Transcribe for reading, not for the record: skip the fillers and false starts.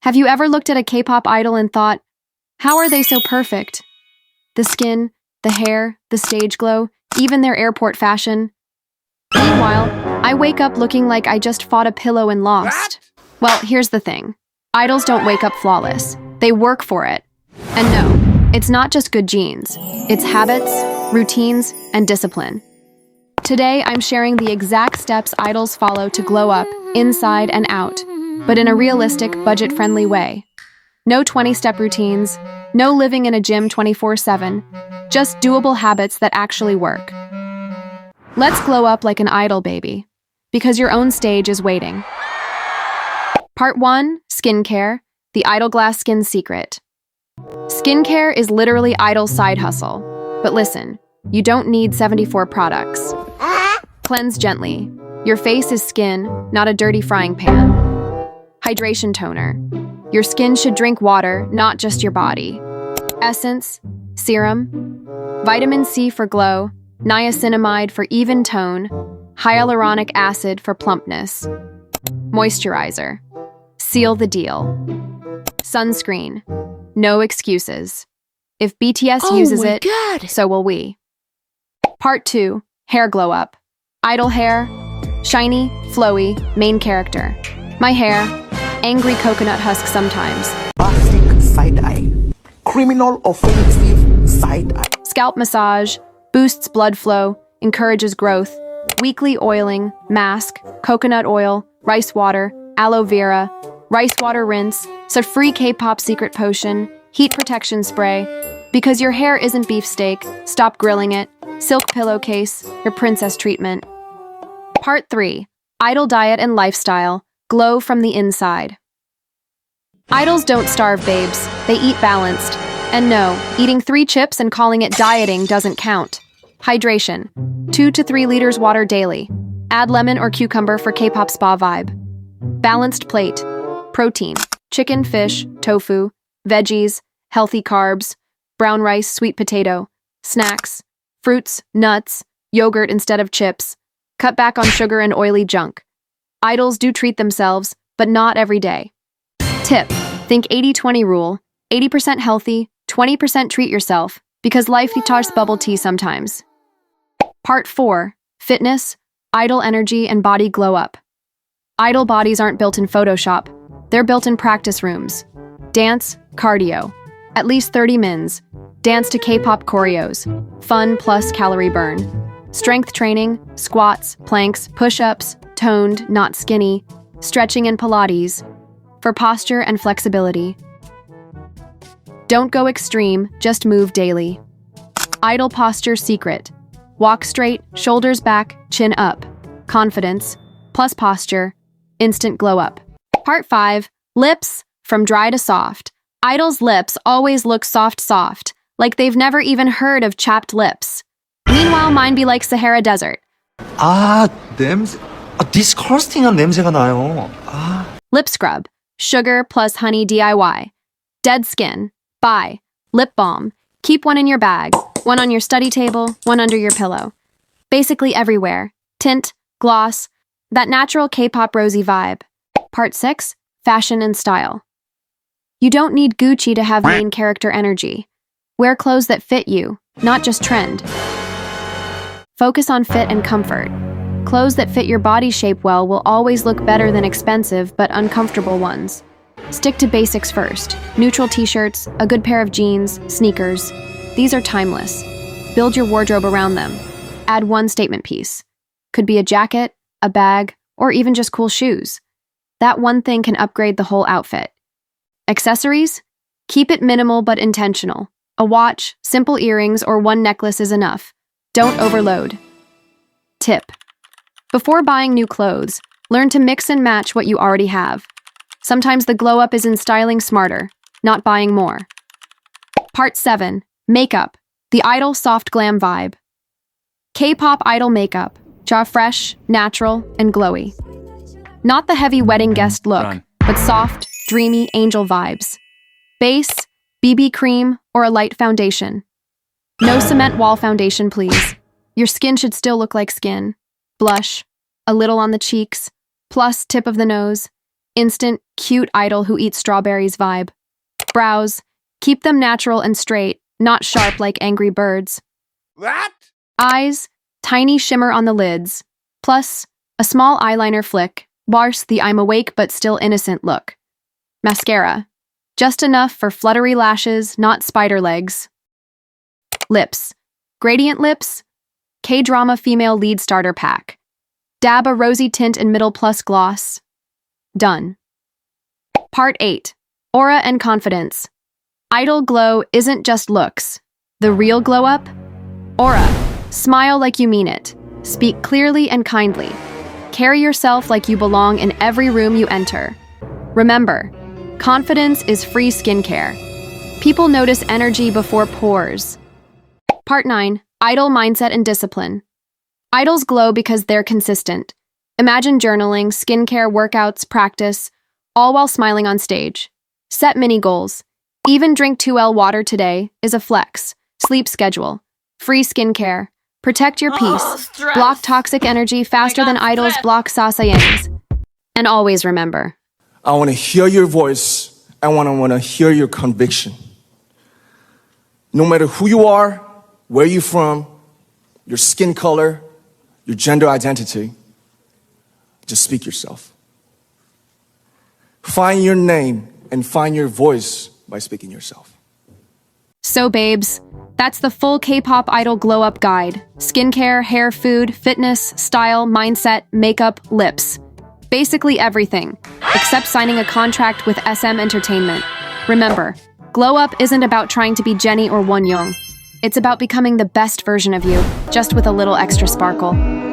Have you ever looked at a K-pop idol and thought, how are they so perfect? The skin, the hair, the stage glow, even their airport fashion. Meanwhile, I wake up looking like I just fought a pillow and lost. Well, here's the thing. Idols don't wake up flawless. They work for it. And no, it's not just good genes. It's habits, routines, and discipline. Today, I'm sharing the exact steps idols follow to glow up, inside and out, but in a realistic, budget-friendly way. No 20-step routines, no living in a gym 24/7, just doable habits that actually work. Let's glow up like an idol, baby, because your own stage is waiting. Part 1, Skincare, the Idol Glass Skin Secret. Skincare is literally idol's side hustle. But listen, you don't need 74 products. Cleanse gently. Your face is skin, not a dirty frying pan. Hydration toner. Your skin should drink water, not just your body. Essence, serum, vitamin C for glow, niacinamide for even tone, hyaluronic acid for plumpness. Moisturizer. Seal the deal. Sunscreen. No excuses. If BTS uses it, so will we. Part 2, Hair Glow Up. Idol hair, shiny, flowy, main character. My hair, angry coconut husk sometimes. Plastic side-eye. Criminal offensive side-eye. Scalp massage, boosts blood flow, encourages growth. Weekly oiling, mask, coconut oil, rice water, aloe vera, rice water rinse, so free K-pop secret potion, heat protection spray. Because your hair isn't beefsteak, stop grilling it. Silk pillowcase, your princess treatment. Part 3, Idol Diet and Lifestyle, Glow from the Inside. Idols don't starve, babes. They eat balanced. And no, eating 3 chips and calling it dieting doesn't count. Hydration, 2 to 3 liters water daily. Add lemon or cucumber for K-pop spa vibe. Balanced plate, protein, chicken, fish, tofu, veggies, healthy carbs, brown rice, sweet potato, snacks, fruits, nuts, yogurt instead of chips. Cut back on sugar and oily junk. Idols do treat themselves, but not every day. Tip, think 80-20 rule. 80% healthy, 20% treat yourself, because life tastes bubble tea sometimes. Part 4, Fitness, Idol Energy and Body Glow Up. Idol bodies aren't built in Photoshop. They're built in practice rooms. Dance, cardio. At least 30 mins. Dance to K-pop choreos. Fun plus calorie burn. Strength training, squats, planks, push-ups, toned, not skinny. Stretching and Pilates. For posture and flexibility. Don't go extreme, just move daily. Idol posture secret. Walk straight, shoulders back, chin up. Confidence, plus posture, instant glow up. Part 5, Lips, from dry to soft. Idol's lips always look soft, like they've never even heard of chapped lips. Meanwhile, mine be like Sahara Desert. 냄새. 디스커스팅한 냄새가 나요. Lip scrub, sugar plus honey DIY. Dead skin, buy. Lip balm, keep one in your bag, one on your study table, one under your pillow. Basically everywhere. Tint, gloss, that natural K-pop rosy vibe. Part 6, Fashion and Style. You don't need Gucci to have main character energy. Wear clothes that fit you, not just trend. Focus on fit and comfort. Clothes that fit your body shape well will always look better than expensive but uncomfortable ones. Stick to basics first. Neutral t-shirts, a good pair of jeans, sneakers. These are timeless. Build your wardrobe around them. Add one statement piece. Could be a jacket, a bag, or even just cool shoes. That one thing can upgrade the whole outfit. Accessories? Keep it minimal but intentional. A watch, simple earrings, or one necklace is enough. Don't overload. Tip. Before buying new clothes, learn to mix and match what you already have. Sometimes the glow up is in styling smarter, not buying more. Part 7, Makeup, the Idol soft glam vibe. K-pop idol makeup, jaw fresh, natural, and glowy. Not the heavy wedding guest look, but soft, dreamy angel vibes. Base, BB cream, or a light foundation. No cement wall foundation, please. Your skin should still look like skin. Blush, a little on the cheeks, plus tip of the nose. instant, cute idol who eats strawberries vibe. Brows, keep them natural and straight, not sharp like angry birds. What? Eyes, tiny shimmer on the lids. Plus, a small eyeliner flick, bars the I'm awake but still innocent look. Mascara, just enough for fluttery lashes, not spider legs. Lips, gradient lips, K-drama female lead starter pack. Dab a rosy tint in middle plus gloss. Done. Part 8. Aura and confidence. Idol glow isn't just looks. The real glow up? Aura. Smile like you mean it. Speak clearly and kindly. Carry yourself like you belong in every room you enter. Remember, confidence is free skincare. People notice energy before pores. Part 9. Idol mindset and discipline. Idols glow because they're consistent. Imagine journaling, skincare, workouts, practice, all while smiling on stage. Set mini goals. Even drink 2L water today is a flex. Sleep schedule. Free skincare. Protect your peace. Block toxic energy faster than idols block sasayangs. And always remember. I want to hear your voice. I want to hear your conviction. No matter who you are, where you're from, your skin color, your gender identity, just speak yourself. Find your name and find your voice by speaking yourself. So babes, that's the full K-pop idol glow-up guide. Skincare, hair, food, fitness, style, mindset, makeup, lips. Basically everything, except signing a contract with SM Entertainment. Remember, glow up isn't about trying to be Jennie or Wonyoung. It's about becoming the best version of you, just with a little extra sparkle.